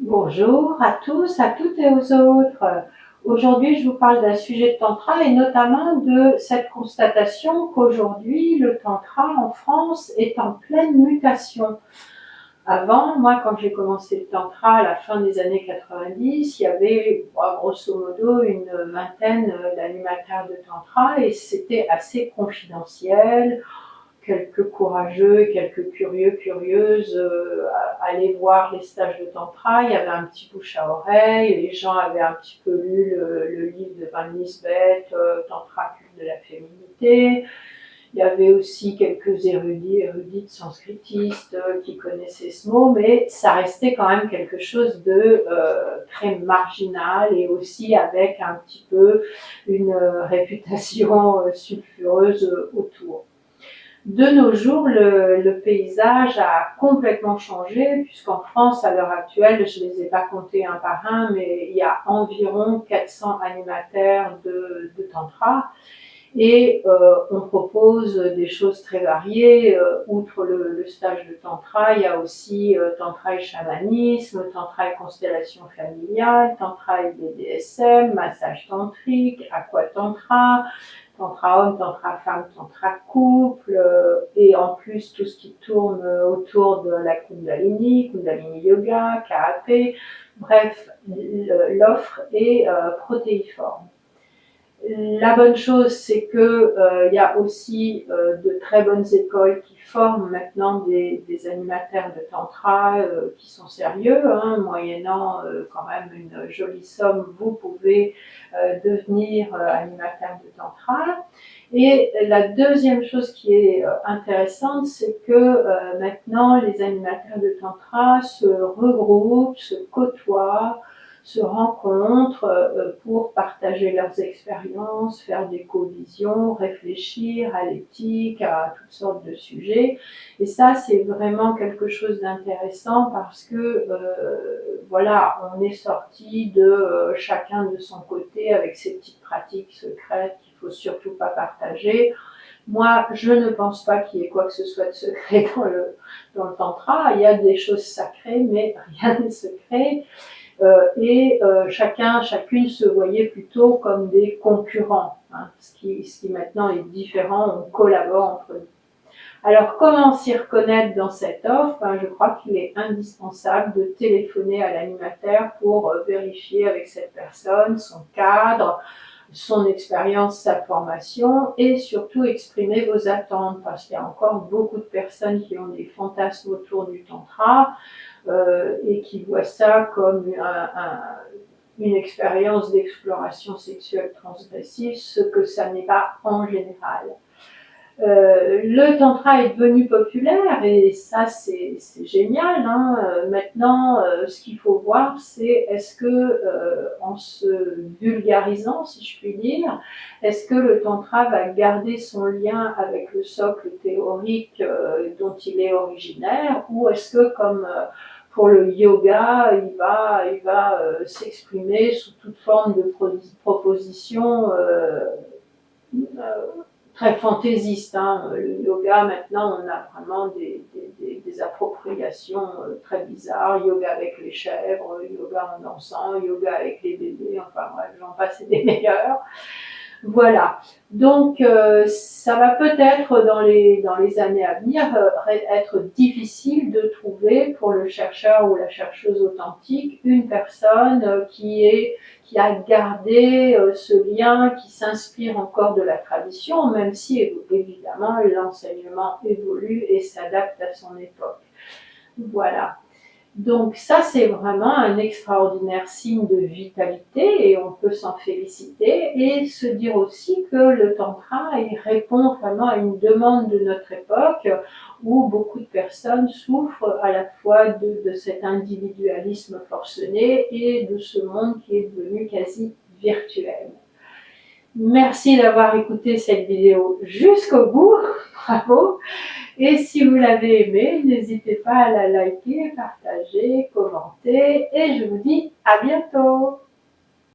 Bonjour à tous, à toutes et aux autres. Aujourd'hui, je vous parle d'un sujet de tantra et notamment de cette constatation qu'aujourd'hui, le tantra en France est en pleine mutation. Avant, moi, quand j'ai commencé le tantra à la fin des années 90, il y avait grosso modo une vingtaine d'animateurs de tantra et c'était assez confidentiel. Quelques courageux et quelques curieux, curieuses allaient voir les stages de tantra. Il y avait un petit bouche à oreille. Les gens avaient un petit peu lu le livre de Van Nisbet, Tantra, culte de la féminité. Il y avait aussi quelques érudites sanskritistes qui connaissaient ce mot, mais ça restait quand même quelque chose de très marginal et aussi avec un petit peu une réputation sulfureuse autour. De nos jours, le paysage a complètement changé, puisqu'en France, à l'heure actuelle, je ne les ai pas comptés un par un, mais il y a environ 400 animateurs de tantra. Et on propose des choses très variées. Outre le stage de tantra, il y a aussi tantra et chamanisme, tantra et constellation familiale, tantra et BDSM, massage tantrique, aquatantra, tantra homme, tantra femme, tantra couple, et en plus tout ce qui tourne autour de la Kundalini, Kundalini Yoga, KAP, bref, l'offre est protéiforme. La bonne chose, c'est que y a aussi de très bonnes écoles qui forment maintenant des animateurs de tantra qui sont sérieux, hein, moyennant quand même une jolie somme, vous pouvez devenir animateur de tantra. Et la deuxième chose qui est intéressante, c'est que maintenant les animateurs de tantra se regroupent, se côtoient, se rencontrent pour partager leurs expériences, faire des co-visions, réfléchir à l'éthique, à toutes sortes de sujets. Et ça, c'est vraiment quelque chose d'intéressant parce que voilà, on est sorti de chacun de son côté avec ses petites pratiques secrètes qu'il faut surtout pas partager. Moi, je ne pense pas qu'il y ait quoi que ce soit de secret dans le tantra. Il y a des choses sacrées, mais rien n'est secret. Chacune se voyait plutôt comme des concurrents, hein, ce qui maintenant est différent, on collabore entre nous. Alors, comment s'y reconnaître dans cette offre? Je crois qu'il est indispensable de téléphoner à l'animateur pour vérifier avec cette personne son cadre, son expérience, sa formation et surtout exprimer vos attentes parce qu'il y a encore beaucoup de personnes qui ont des fantasmes autour du tantra et qui voient ça comme une expérience d'exploration sexuelle transgressive, ce que ça n'est pas en général. Le tantra est devenu populaire et ça c'est génial. Hein. Maintenant, ce qu'il faut voir, c'est est-ce que en se vulgarisant, si je puis dire, est-ce que le tantra va garder son lien avec le socle théorique dont il est originaire, ou est-ce que comme pour le yoga, il va s'exprimer sous toute forme de propositions très fantaisiste. Hein. Le yoga, maintenant, on a vraiment des appropriations très bizarres. Yoga avec les chèvres, yoga en dansant, yoga avec les bébés, enfin bref, j'en passe et des meilleurs. Voilà. Donc, ça va peut-être dans les années à venir être difficile de trouver pour le chercheur ou la chercheuse authentique une personne qui a gardé ce lien, qui s'inspire encore de la tradition, même si évidemment l'enseignement évolue et s'adapte à son époque. Voilà. Donc ça, c'est vraiment un extraordinaire signe de vitalité et on peut s'en féliciter et se dire aussi que le tantra il répond vraiment à une demande de notre époque où beaucoup de personnes souffrent à la fois de cet individualisme forcené et de ce monde qui est devenu quasi virtuel. Merci d'avoir écouté cette vidéo jusqu'au bout, bravo! Et si vous l'avez aimé, n'hésitez pas à la liker, partager, commenter et je vous dis à bientôt!